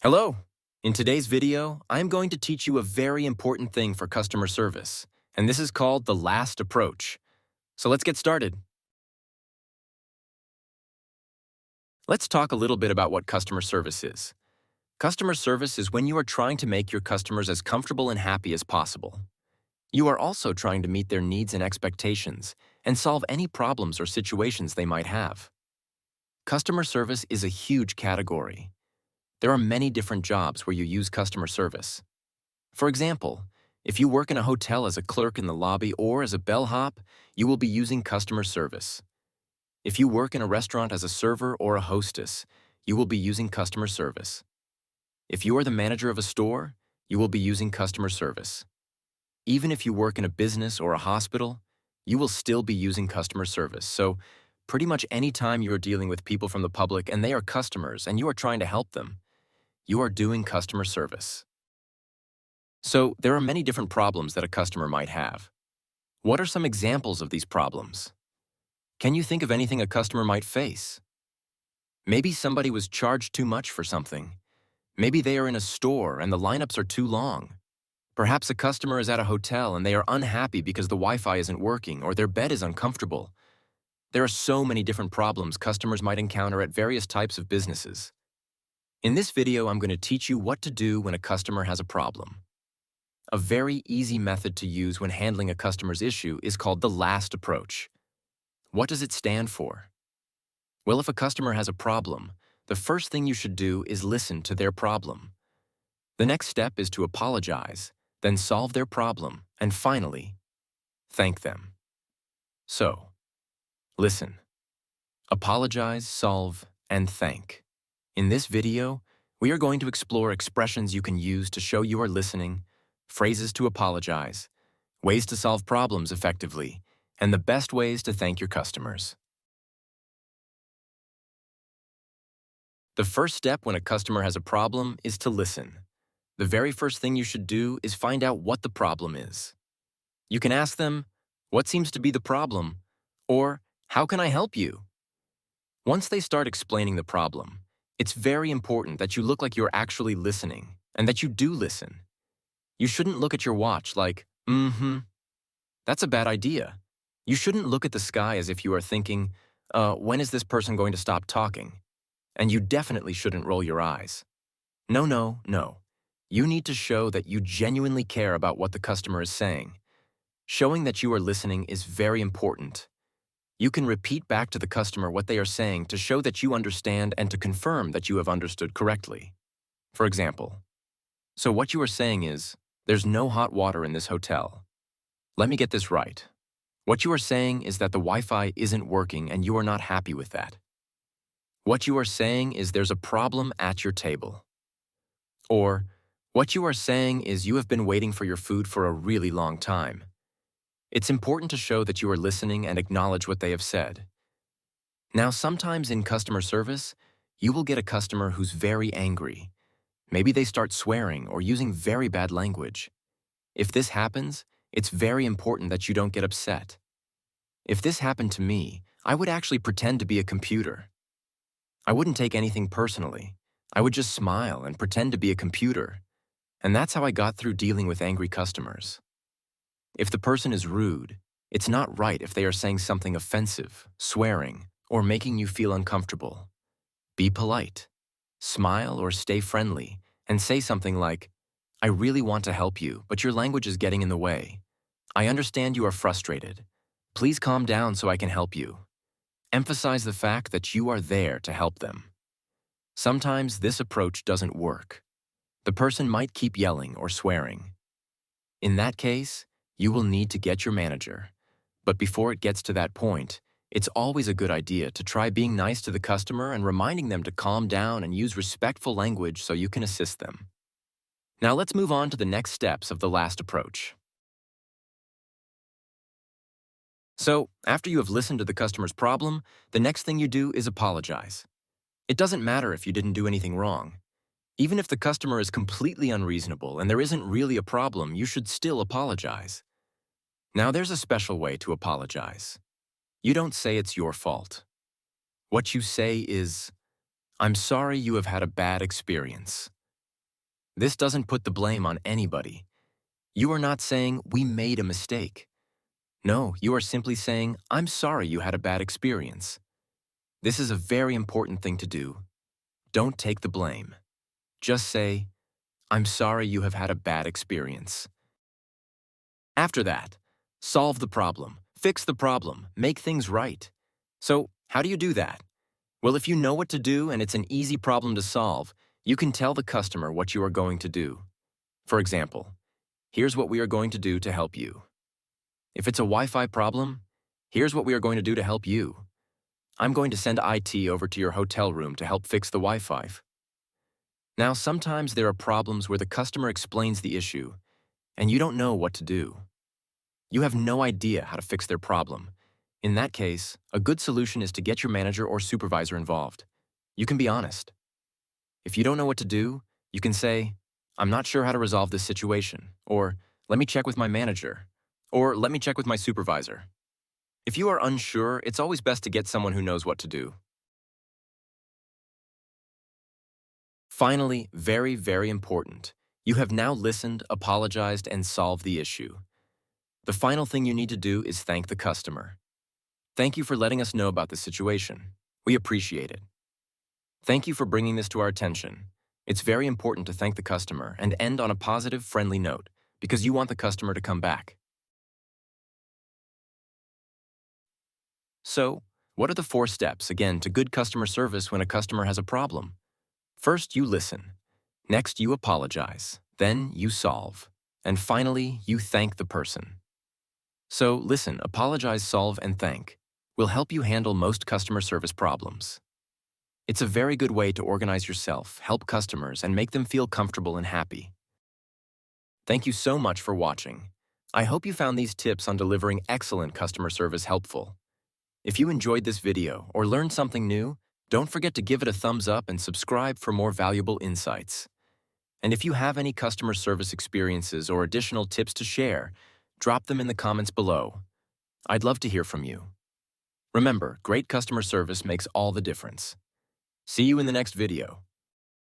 Hello! In today's video, I'm going to teach you a very important thing for customer service, and this is called the last approach. So let's get started. Let's talk a little bit about what customer service is. Customer service is when you are trying to make your customers as comfortable and happy as possible. You are also trying to meet their needs and expectations and solve any problems or situations they might have. Customer service is a huge category. There are many different jobs where you use customer service. For example, if you work in a hotel as a clerk in the lobby or as a bellhop, you will be using customer service. If you work in a restaurant as a server or a hostess, you will be using customer service. If you are the manager of a store, you will be using customer service. Even if you work in a business or a hospital, you will still be using customer service. So, pretty much any time you are dealing with people from the public and they are customers and you are trying to help them, you are doing customer service. So, there are many different problems that a customer might have. What are some examples of these problems? Can you think of anything a customer might face? Maybe somebody was charged too much for something. Maybe they are in a store and the lineups are too long. Perhaps a customer is at a hotel and they are unhappy because the Wi-Fi isn't working or their bed is uncomfortable. There are so many different problems customers might encounter at various types of businesses. In this video, I'm going to teach you what to do when a customer has a problem. A very easy method to use when handling a customer's issue is called the last approach. What does it stand for? Well, if a customer has a problem, the first thing you should do is listen to their problem. The next step is to apologize, then solve their problem, and finally, thank them. So, listen, apologize, solve, and thank. In this video, we are going to explore expressions you can use to show you are listening, phrases to apologize, ways to solve problems effectively, and the best ways to thank your customers. The first step when a customer has a problem is to listen. The very first thing you should do is find out what the problem is. You can ask them, "What seems to be the problem?" or "How can I help you?" Once they start explaining the problem, it's very important that you look like you're actually listening and that you do listen. You shouldn't look at your watch like, That's a bad idea. You shouldn't look at the sky as if you are thinking, when is this person going to stop talking? And you definitely shouldn't roll your eyes. No, no, no. You need to show that you genuinely care about what the customer is saying. Showing that you are listening is very important. You can repeat back to the customer what they are saying to show that you understand and to confirm that you have understood correctly. For example, "So what you are saying is, there's no hot water in this hotel. Let me get this right. What you are saying is that the Wi-Fi isn't working and you are not happy with that. What you are saying is there's a problem at your table." Or, "What you are saying is you have been waiting for your food for a really long time." It's important to show that you are listening and acknowledge what they have said. Now, sometimes in customer service, you will get a customer who's very angry. Maybe they start swearing or using very bad language. If this happens, it's very important that you don't get upset. If this happened to me, I would actually pretend to be a computer. I wouldn't take anything personally. I would just smile and pretend to be a computer. And that's how I got through dealing with angry customers. If the person is rude, it's not right if they are saying something offensive, swearing, or making you feel uncomfortable. Be polite. Smile or stay friendly, and say something like, "I really want to help you, but your language is getting in the way. I understand you are frustrated. Please calm down so I can help you." Emphasize the fact that you are there to help them. Sometimes this approach doesn't work. The person might keep yelling or swearing. In that case, you will need to get your manager. But before it gets to that point, it's always a good idea to try being nice to the customer and reminding them to calm down and use respectful language so you can assist them. Now let's move on to the next steps of the last approach. So, after you have listened to the customer's problem, the next thing you do is apologize. It doesn't matter if you didn't do anything wrong. Even if the customer is completely unreasonable and there isn't really a problem, you should still apologize. Now, there's a special way to apologize. You don't say it's your fault. What you say is, I'm sorry you have had a bad experience. This doesn't put the blame on anybody. You are not saying, we made a mistake. No, you are simply saying, I'm sorry you had a bad experience. This is a very important thing to do. Don't take the blame. Just say, I'm sorry you have had a bad experience. After that, solve the problem, fix the problem, make things right. So, how do you do that? Well, if you know what to do and it's an easy problem to solve, you can tell the customer what you are going to do. For example, here's what we are going to do to help you. If it's a Wi-Fi problem, here's what we are going to do to help you. I'm going to send IT over to your hotel room to help fix the Wi-Fi. Now, sometimes there are problems where the customer explains the issue, and you don't know what to do. You have no idea how to fix their problem. In that case, a good solution is to get your manager or supervisor involved. You can be honest. If you don't know what to do, you can say, I'm not sure how to resolve this situation, or let me check with my manager, or let me check with my supervisor. If you are unsure, it's always best to get someone who knows what to do. Finally, very, very important, you have now listened, apologized, and solved the issue. The final thing you need to do is thank the customer. Thank you for letting us know about the situation. We appreciate it. Thank you for bringing this to our attention. It's very important to thank the customer and end on a positive, friendly note, because you want the customer to come back. So, what are the 4 steps, again, to good customer service when a customer has a problem? First, you listen. Next, you apologize. Then, you solve. And finally, you thank the person. So, listen, apologize, solve, and thank will help you handle most customer service problems. It's a very good way to organize yourself, help customers, and make them feel comfortable and happy. Thank you so much for watching. I hope you found these tips on delivering excellent customer service helpful. If you enjoyed this video or learned something new, don't forget to give it a thumbs up and subscribe for more valuable insights. And if you have any customer service experiences or additional tips to share, drop them in the comments below. I'd love to hear from you. Remember, great customer service makes all the difference. See you in the next video.